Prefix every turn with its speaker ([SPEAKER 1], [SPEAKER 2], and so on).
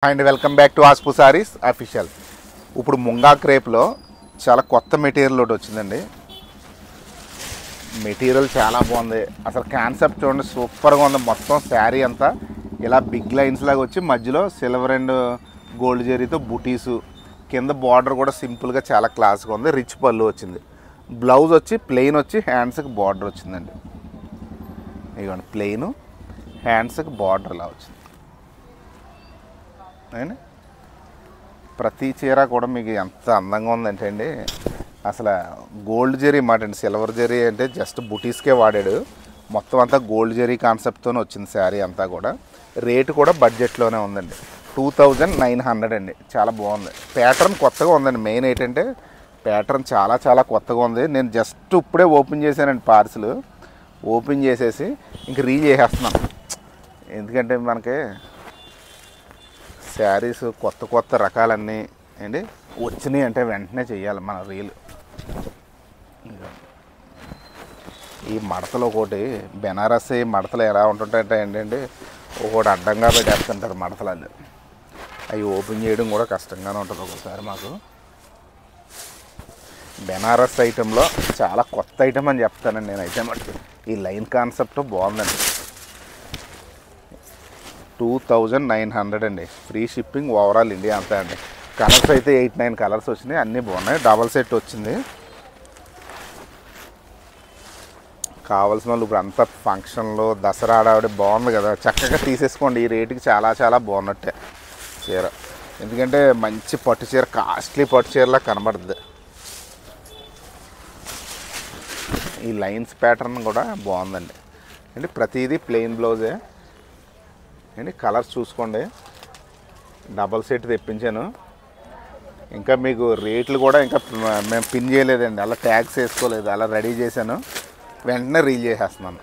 [SPEAKER 1] And welcome back to ఆస్పు sarees official. ఇప్పుడు ముంగా క్రేప్లో చాలా కొత్త మెటీరియల్ ఒకటి వచ్చిందండి. మెటీరియల్ చాలా బాగుంది. అసలు కాన్సెప్ట్ చూడండి, సూపర్గా ఉంది. మొత్తం శారీ అంతా ఇలా బిగ్ లైన్స్ లాగా వచ్చి మధ్యలో సిల్వర్ అండ్ గోల్డ్ జరీతో బుటీసు, కింద బార్డర్ కూడా సింపుల్గా చాలా క్లాస్గా ఉంది. రిచ్ పళ్ళు వచ్చింది. బ్లౌజ్ వచ్చి ప్లెయిన్ వచ్చి హ్యాండ్స్కి బార్డర్ వచ్చిందండి. ఇదిగోండి ప్లెయిన్, హ్యాండ్స్కి బార్డర్ ఇలా వచ్చింది. అండి ప్రతి చీర కూడా మీకు ఎంత అందంగా ఉందంటే అండి, అసలు గోల్డ్ జరీ మాట అండి. సిల్వర్ జరీ అంటే జస్ట్ బుటీస్కే వాడాడు. మొత్తం అంతా గోల్డ్ జరీ కాన్సెప్ట్తో వచ్చింది శారీ అంతా కూడా. రేటు కూడా బడ్జెట్లోనే ఉందండి. 2900 అండి. చాలా బాగుంది. ప్యాటర్న్ కొత్తగా ఉందండి. మెయిన్ ఏంటంటే ప్యాటర్న్ చాలా చాలా కొత్తగా ఉంది. నేను జస్ట్ ఇప్పుడే ఓపెన్ చేశానండి. పార్సిల్ ఓపెన్ చేసేసి ఇంక రీల్ చేసేస్తున్నాను. ఎందుకంటే మనకి శారీస్ కొత్త కొత్త రకాలన్నీ అండి వచ్చినాయి అంటే వెంటనే చేయాలి మన రీల్. ఈ మడతలు ఒకటి బెనారస్ మడతలు ఎలా ఉంటుంటాయంటే ఏంటంటే ఒకటి అడ్డంగా పెట్టేస్తుంటారు మడతలు. అవి ఓపెన్ చేయడం కూడా కష్టంగానే ఉంటుంది ఒకసారి మాకు. బెనారస్ ఐటెంలో చాలా కొత్త ఐటెం అని చెప్తానండి నేనైతే. మటుకు ఈ లైన్ కాన్సెప్ట్ బాగుందండి. 2900 అండి. ఫ్రీ షిప్పింగ్ ఓవరాల్ ఇండియా అంతా అండి. కలర్స్ అయితే 8-9 కలర్స్ వచ్చినాయి. అన్నీ బాగున్నాయి. డబల్ సెట్ వచ్చింది. కావాల్సిన వాళ్ళు ఇప్పుడు అంతా ఫంక్షన్లో దసరా ఆడావిడ బాగుంది కదా, చక్కగా తీసేసుకోండి. ఈ రేటుకి చాలా చాలా బాగున్నట్టే చీర. ఎందుకంటే మంచి పట్టు చీర, కాస్ట్లీ పట్టు చీరలా కనబడుతుంది. ఈ లైన్స్ ప్యాటర్న్ కూడా బాగుందండి. అంటే ప్రతిదీ ప్లెయిన్ బ్లౌజే అండి. కలర్స్ చూసుకోండి. డబల్ సెట్ తెప్పించాను. ఇంకా మీకు రేట్లు కూడా ఇంకా మేము పిన్ చేయలేదండి. అలా ట్యాగ్స్ వేసుకోలేదు. అలా రెడీ చేశాను. వెంటనే రీల్ చేసేస్తున్నాను.